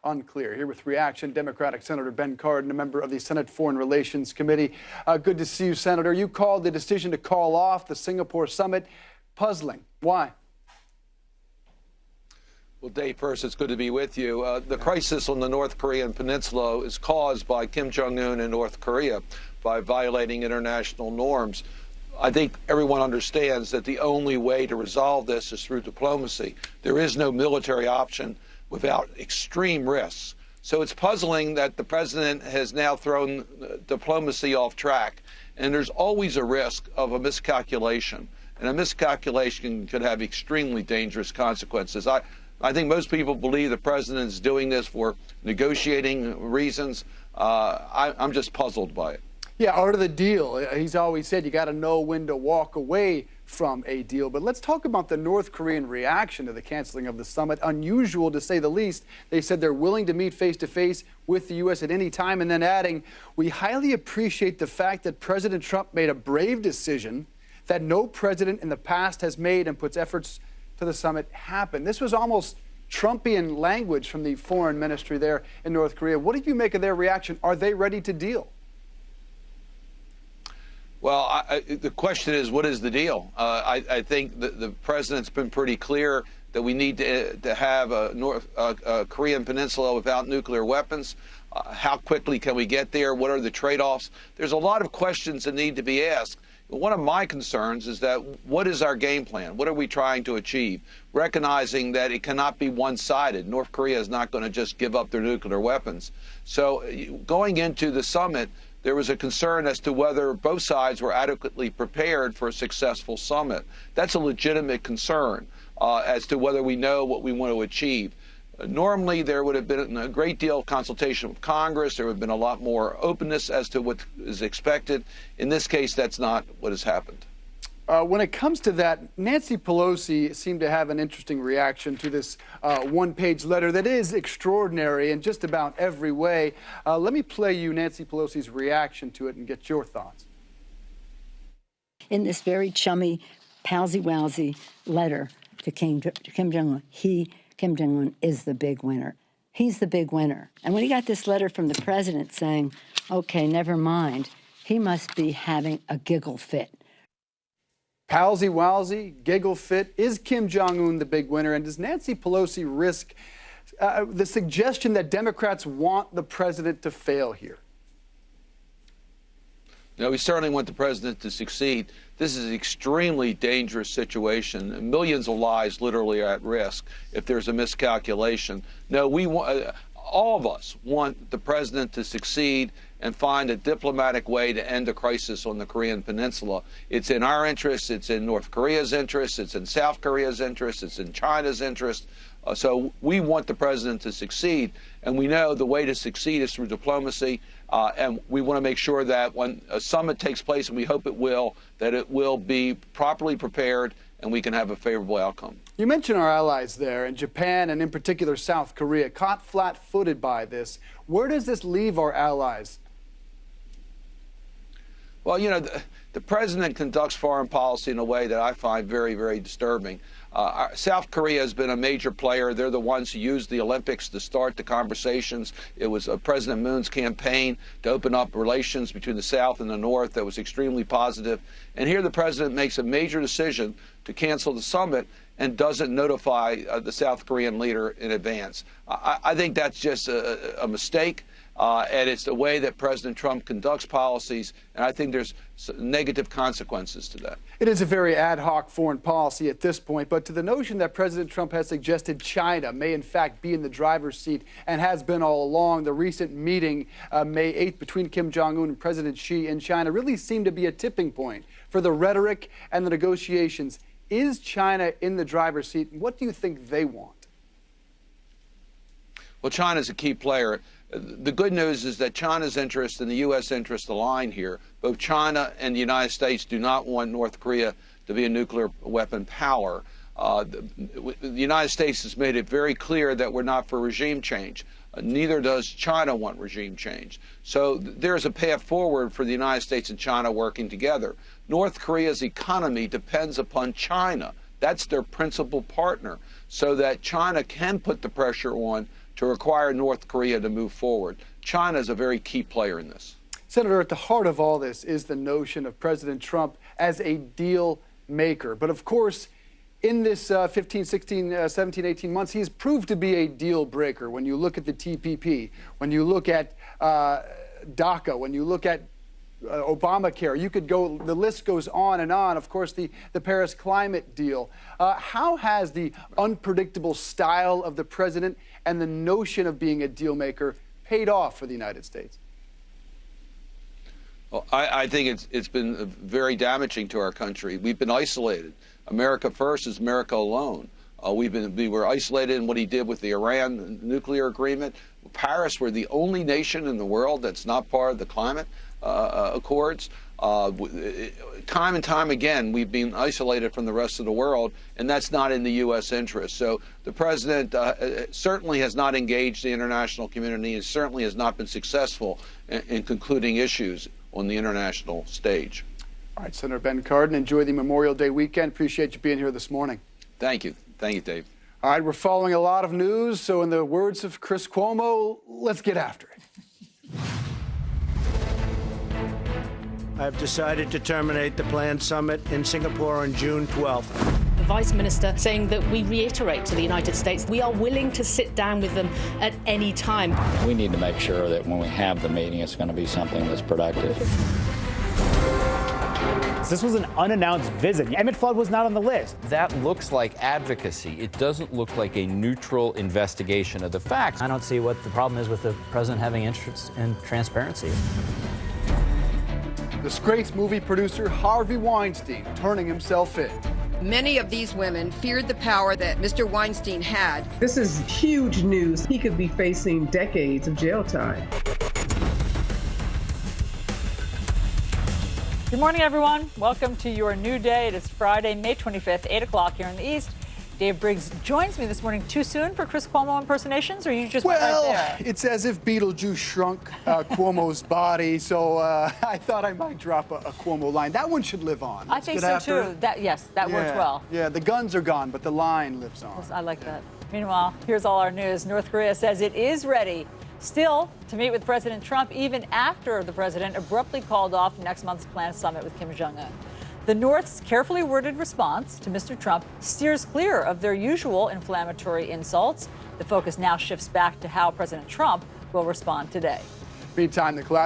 unclear. Here with reaction, Democratic Senator Ben Cardin, a member of the Senate Foreign Relations Committee. Good to see you, Senator. You called the decision to call off the Singapore summit puzzling. Why? Well, Dave, first, it's good to be with you. The crisis on the North Korean peninsula is caused by Kim Jong-un in North Korea by violating international norms. I think everyone understands that the only way to resolve this is through diplomacy. There is no military option without extreme risks. So it's puzzling that the president has now thrown diplomacy off track. And there's always a risk of a miscalculation. And a miscalculation could have extremely dangerous consequences. I think most people believe the president is doing this for negotiating reasons. I'm just puzzled by it. Yeah, art of the deal. He's always said you got to know when to walk away from a deal. But let's talk about the North Korean reaction to the canceling of the summit. Unusual, to say the least. They said they're willing to meet face-to-face with the U.S. at any time, and then adding, we highly appreciate the fact that President Trump made a brave decision that no president in the past has made and puts efforts to the summit happen. This was almost Trumpian language from the foreign ministry there in North Korea. What did you make of their reaction? Are they ready to deal? Well, the question is, what is the deal? I think the president's been pretty clear that we need to have a Korean peninsula without nuclear weapons. How quickly can we get there? What are the trade-offs? There's a lot of questions that need to be asked. One of my concerns is that what is our game plan? What are we trying to achieve? Recognizing that it cannot be one-sided. North Korea is not going to just give up their nuclear weapons. So going into the summit, there was a concern as to whether both sides were adequately prepared for a successful summit. That's a legitimate concern as to whether we know what we want to achieve. Normally, there would have been a great deal of consultation with Congress. There would have been a lot more openness as to what is expected. In this case, that's not what has happened. When it comes to that, Nancy Pelosi seemed to have an interesting reaction to this one-page letter that is extraordinary in just about every way. Let me play you Nancy Pelosi's reaction to it and get your thoughts. In this very chummy, palsy-walsy letter to Kim Jong-un, Kim Jong-un is the big winner. He's the big winner. And when he got this letter from the president saying, okay, never mind, he must be having a giggle fit. Palsy-walsy, giggle fit. Is Kim Jong-un the big winner? And does Nancy Pelosi risk the suggestion that Democrats want the president to fail here? No, we certainly want the president to succeed. This is an extremely dangerous situation. Millions of lives literally are at risk if there's a miscalculation. No, we want, all of us want the president to succeed and find a diplomatic way to end the crisis on the Korean peninsula. It's in our interest, it's in North Korea's interest, it's in South Korea's interest, it's in China's interest. So we want the president to succeed, and we know the way to succeed is through diplomacy, and we want to make sure that when a summit takes place, and we hope it will, that it will be properly prepared and we can have a favorable outcome. You mentioned our allies there, and Japan, and in particular South Korea, caught flat-footed by this. Where does this leave our allies? Well, you know, the president conducts foreign policy in a way that I find very, very disturbing. South Korea has been a major player. They're the ones who used the Olympics to start the conversations. It was President Moon's campaign to open up relations between the South and the North that was extremely positive. And here the president makes a major decision to cancel the summit and doesn't notify the South Korean leader in advance. I think that's just a mistake. And it's the way that President Trump conducts policies, and I think there's negative consequences to that. It is a very ad hoc foreign policy at this point, but to the notion that President Trump has suggested China may in fact be in the driver's seat and has been all along, the recent meeting May 8th between Kim Jong-un and President Xi in China really seemed to be a tipping point for the rhetoric and the negotiations. Is China in the driver's seat? What do you think they want? Well, China's a key player. The good news is that China's interest and the U.S. interest align here. Both China and the United States do not want North Korea to be a nuclear weapon power. The United States has made it very clear that we're not for regime change. Neither does China want regime change. So there's a path forward for the United States and China working together. North Korea's economy depends upon China. That's their principal partner, so that China can put the pressure on to require North Korea to move forward. China is a very key player in this. Senator, at the heart of all this is the notion of President Trump as a deal maker. But of course, in this 15, 16, 17, 18 months, he's proved to be a deal breaker. When you look at the TPP, when you look at DACA, when you look at Obamacare, you could go, the list goes on and on. Of course, the Paris climate deal. How has the unpredictable style of the president and the notion of being a deal maker paid off for the United States? Well, I think it's been very damaging to our country. We've been isolated. America first is America alone. We were isolated in what he did with the Iran nuclear agreement. Paris, we're the only nation in the world that's not part of the climate accords. Time and time again, we've been isolated from the rest of the world, and that's not in the U.S. interest. So the president certainly has not engaged the international community and certainly has not been successful in concluding issues on the international stage. All right, Senator Ben Cardin, enjoy the Memorial Day weekend. Appreciate you being here this morning. Thank you. Thank you, Dave. All right, we're following a lot of news, so in the words of Chris Cuomo, let's get after it. I have decided to terminate the planned summit in Singapore on June 12th. The Vice Minister saying that we reiterate to the United States we are willing to sit down with them at any time. We need to make sure that when we have the meeting, it's going to be something that's productive. This was an unannounced visit. Emmett Flood was not on the list. That looks like advocacy. It doesn't look like a neutral investigation of the facts. I don't see what the problem is with the president having interest in transparency. Disgraced movie producer Harvey Weinstein turning himself in. Many of these women feared the power that Mr. Weinstein had. This is huge news. He could be facing decades of jail time. Good morning, everyone. Welcome to your new day. It is Friday, May 25th, 8 o'clock here in the East. Dave Briggs joins me this morning. Too soon for Chris Cuomo impersonations, or you just went right there? It's as if Beetlejuice shrunk Cuomo's body, so I thought I might drop a Cuomo line. That one should live on. I think so, too. Yes, that worked well. Yeah, the guns are gone, but the line lives on. I like that. Meanwhile, here's all our news. North Korea says it is ready still to meet with President Trump, even after the president abruptly called off next month's planned summit with Kim Jong-un. The North's carefully worded response to Mr. Trump steers clear of their usual inflammatory insults. The focus now shifts back to how President Trump will respond today. Meantime, the collapse